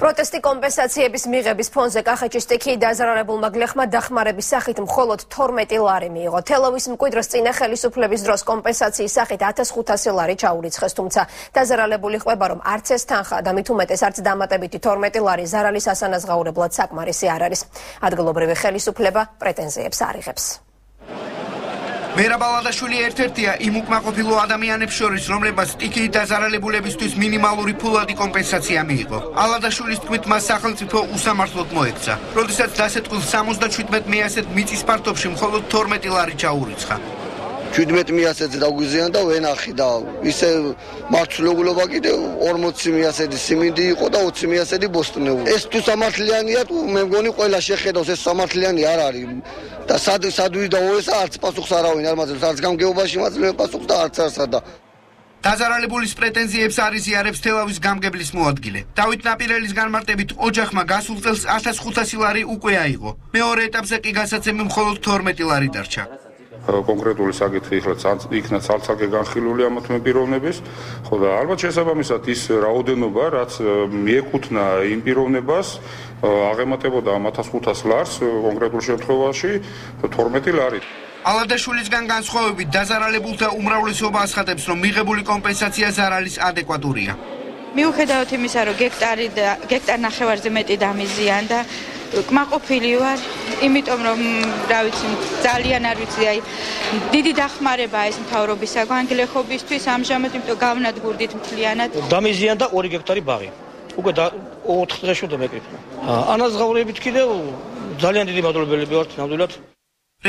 პროტესტი კომპენსაციების მიღების ფონზე კახეთში სტიქიით დაზარალებულმა გლეხმა დახმარების სახით მხოლოდ 12 ლარი მიიღო. თელავის მკვიდროს წინა ხელისუფლების დროს კომპენსაციის სახით 1500 ლარი ჩაურიცხეს, თუმცა დაზარალებული ყვება, რომ არც ეს თანხა და მით უმეტეს არც დამატებითი 12 ლარი ზარალის ასანაზღაურებლად საკმარისი არ არის. ადგილობრივი ხელისუფლება პრეტენზიებს არ იღებს. მერაბ ალადაშვილი ერთ-ერთია იმ უკმაყოფილო ადამიანებს შორის, რომლებმაც სტიქიით დაზარალებულებისთვის მინიმალური ფულადი კომპენსაცია მიიღო. ალადაშვილის თქმით, მას სახელმწიფო უსამართლოდ მოექცა. როდესაც დასეტყვილს 77 მეასედ მიწის ფართობში მხოლოდ 12 ლარი ჩაურიცხა. 17 მეასედზე დაგვიზიან და ვენახი და ისე მართლობულობა კიდე 40 მეასედი სიმინდი იყო და 20 მეასედი ბოსტნეული. ეს თუ სამართლიანია, თუ მე მგონი ყველა შეხედავს ეს სამართლიანი არ არის. და სადვი დაოესა არც პასუხს არავინ არ მაძლევს, არც გამგეობაში მაძლევს პასუხს და არც არსადა. დაზარალებულის პრეტენზიებს არ იზიარებს თელავის გამგებლის მოადგილე. დავით ნაპირელის განმარტებით ოჯახმა გასულ წელს 1500 ლარი უკვე აიღო. მეორე ეტაპზე კი გასაცემი მხოლოდ 12 ლარი დარჩა. კონკრეტული საკითხი იქნა ცალ-ცალკე განხილული ამათმე პიროვნების, ხო და ალბათ შესაბამისად ის რაოდენობა, რაც მიეკუთვნა იმ პიროვნებას, აღემატებოდა 1500 ლარს კონკრეტულ შემთხვევაში 12 ლარი. ალადაშვილისგან განსხვავებით დაზარალებულთა უმრავლესობა აცხადებს, რომ მიღებული კომპენსაცია ზარალის ადეკვატურია. მიუხედავად იმისა, რომ გექტარ ნახევარზე მეტი დამიზიან და კმაყოფილი ვარ, იმიტომ რომ რა ვიცი, ძალიან არ ვიცი, აი დიდი დახმარებაა ეს მთავრობისაგან გლეხობისთვის, ამჟამად იმიტომ გავნადგურდით მთლიანად. დამიზიან და 2 გექტარი ბაღი. უკვე 4 დღეში უნდა მეკრიფნა. ანაზღაურებით კიდევ ძალიან დიდი მადლობელები ვართ ნამდვილად.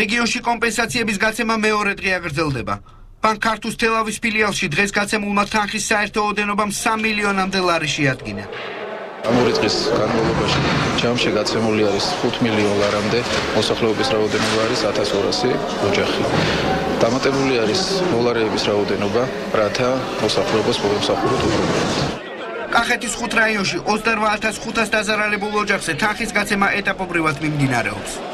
რეგიონში კომპენსაციების გაცემა მეორე დღე აგრძელდება. ბანკ ქართუს თელავის ფილიალში დღეს გაცემულმა თანხის საერთო ოდენობამ 3 მილიონამდე ლარი შეადგინა. ამ ორი დღის განმავლობაში ჯამში გაცემული არის 5 მილიონ ლარამდე, მოსახლეობის რაოდენობა არის 1200 ოჯახი. დამატებული არის დოლარების რაოდენობა, რათა მოსახლეობას მომსახუროთ უბრალოდ. კახეთის 5 რაიონში 28500 დაზარალებულ ოჯახზე თანხის გაცემა ეტაპობრივად მიმდინარეობს.